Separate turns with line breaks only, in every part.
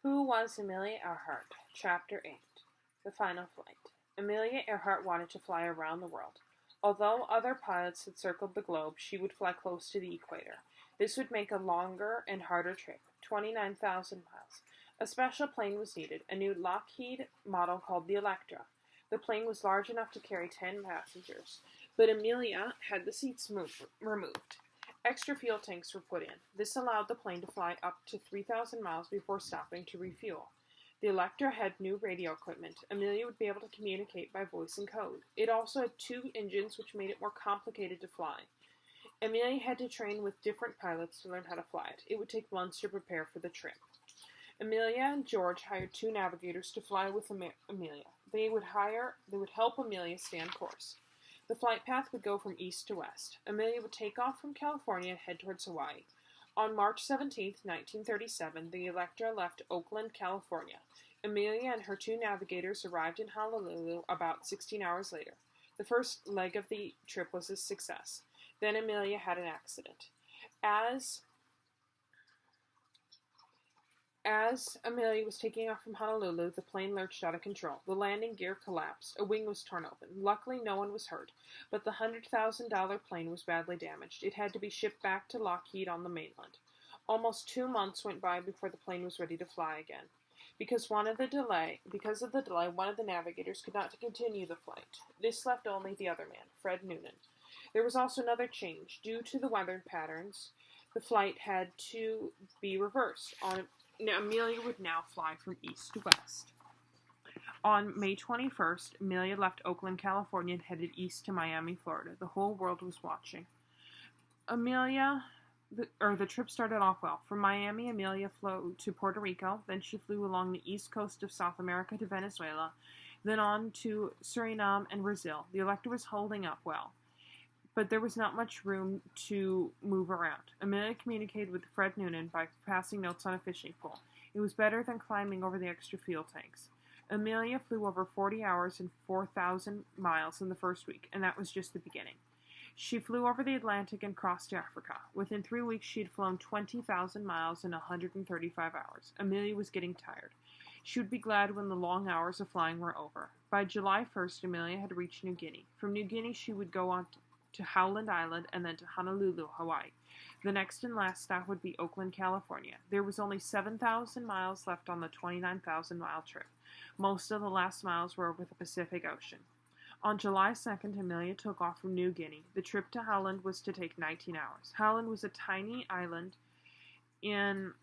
Who was Amelia Earhart? Chapter 8. The Final Flight. Amelia Earhart wanted to fly around the world. Although other pilots had circled the globe, she would fly close to the equator. This would make a longer and harder trip, 29,000 miles. A special plane was needed, a new Lockheed model called the Electra. The plane was large enough to carry 10 passengers, but Amelia had the seats removed. Extra fuel tanks were put in. This allowed the plane to fly up to 3,000 miles before stopping to refuel. The Electra had new radio equipment. Amelia would be able to communicate by voice and code. It also had 2 engines, which made it more complicated to fly. Amelia had to train with different pilots to learn how to fly it. It would take months to prepare for the trip. Amelia and George hired 2 navigators to fly with Amelia. They would help Amelia stay on course. The flight path would go from east to west. Amelia would take off from California and head towards Hawaii. On March 17, 1937, the Electra left Oakland, California. Amelia and her 2 navigators arrived in Honolulu about 16 hours later. The first leg of the trip was a success. Then Amelia had an accident. As Amelia was taking off from Honolulu, the plane lurched out of control. The landing gear collapsed. A wing was torn open. Luckily, no one was hurt, but the $100,000 plane was badly damaged. It had to be shipped back to Lockheed on the mainland. Almost 2 months went by before the plane was ready to fly again. Because of the delay, one of the navigators could not continue the flight. This left only the other man, Fred Noonan. There was also another change. Due to the weather patterns, the flight had to be reversed. Amelia would now fly from east to west. On May 21st, Amelia left Oakland, California and headed east to Miami, Florida. The whole world was watching. The trip started off well. From Miami, Amelia flew to Puerto Rico, then she flew along the east coast of South America to Venezuela, then on to Suriname and Brazil. The Electra was holding up well, but there was not much room to move around. Amelia communicated with Fred Noonan by passing notes on a fishing pole. It was better than climbing over the extra fuel tanks. Amelia flew over 40 hours and 4,000 miles in the first week, and that was just the beginning. She flew over the Atlantic and crossed to Africa. Within 3 weeks, she had flown 20,000 miles in 135 hours. Amelia was getting tired. She would be glad when the long hours of flying were over. By July 1st, Amelia had reached New Guinea. From New Guinea, she would go on to Howland Island and then to Honolulu, Hawaii. The next and last stop would be Oakland, California. There was only 7,000 miles left on the 29,000-mile trip. Most of the last miles were over the Pacific Ocean. On July 2nd, Amelia took off from New Guinea. The trip to Howland was to take 19 hours. Howland was a tiny island in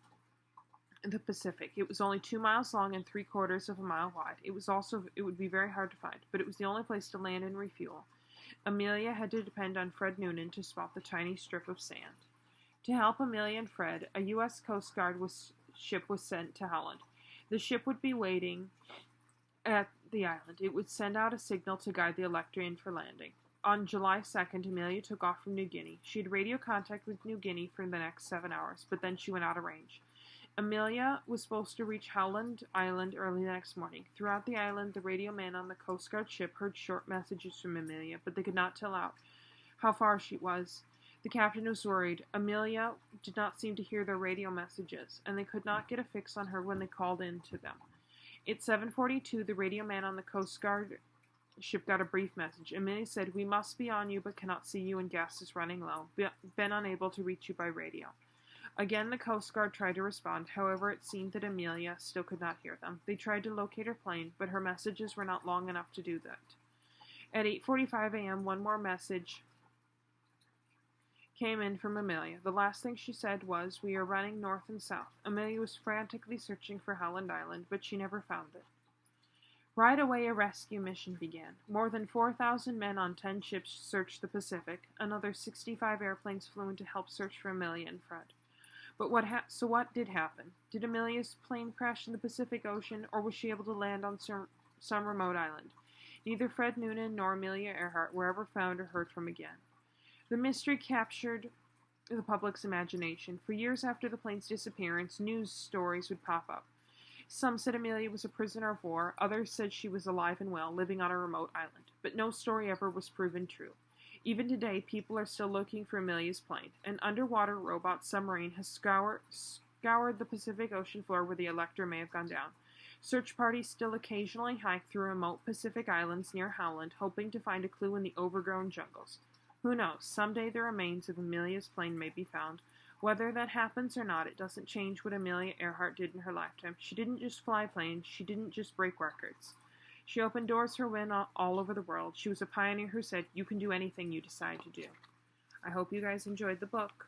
the Pacific. It was only 2 miles long and 3/4 of a mile wide. It would be very hard to find, but it was the only place to land and refuel. Amelia had to depend on Fred Noonan to spot the tiny strip of sand. To help Amelia and Fred, a U.S. Coast Guard ship was sent to Howland. The ship would be waiting at the island. It would send out a signal to guide the Electra in for landing. On July 2nd, Amelia took off from New Guinea. She had radio contact with New Guinea for the next 7 hours, but then she went out of range. Amelia was supposed to reach Howland Island early the next morning. Throughout the island, the radio man on the Coast Guard ship heard short messages from Amelia, but they could not tell out how far she was. The captain was worried. Amelia did not seem to hear their radio messages, and they could not get a fix on her when they called in to them. At 7:42, the radio man on the Coast Guard ship got a brief message. Amelia said, "We must be on you, but cannot see you, and gas is running low. Been unable to reach you by radio." Again, the Coast Guard tried to respond. However, it seemed that Amelia still could not hear them. They tried to locate her plane, but her messages were not long enough to do that. At 8:45 a.m., one more message came in from Amelia. The last thing she said was, "We are running north and south." Amelia was frantically searching for Howland Island, but she never found it. Right away, a rescue mission began. More than 4,000 men on 10 ships searched the Pacific. Another 65 airplanes flew in to help search for Amelia and Fred. But what did happen? Did Amelia's plane crash in the Pacific Ocean, or was she able to land on some remote island? Neither Fred Noonan nor Amelia Earhart were ever found or heard from again. The mystery captured the public's imagination. For years after the plane's disappearance, news stories would pop up. Some said Amelia was a prisoner of war, others said she was alive and well, living on a remote island. But no story ever was proven true. Even today, people are still looking for Amelia's plane. An underwater robot submarine has scoured the Pacific Ocean floor where the Elector may have gone down. Search parties still occasionally hike through remote Pacific islands near Howland, hoping to find a clue in the overgrown jungles. Who knows, someday the remains of Amelia's plane may be found. Whether that happens or not, it doesn't change what Amelia Earhart did in her lifetime. She didn't just fly planes, she didn't just break records. She opened doors for women all over the world. She was a pioneer who said, you can do anything you decide to do. I hope you guys enjoyed the book.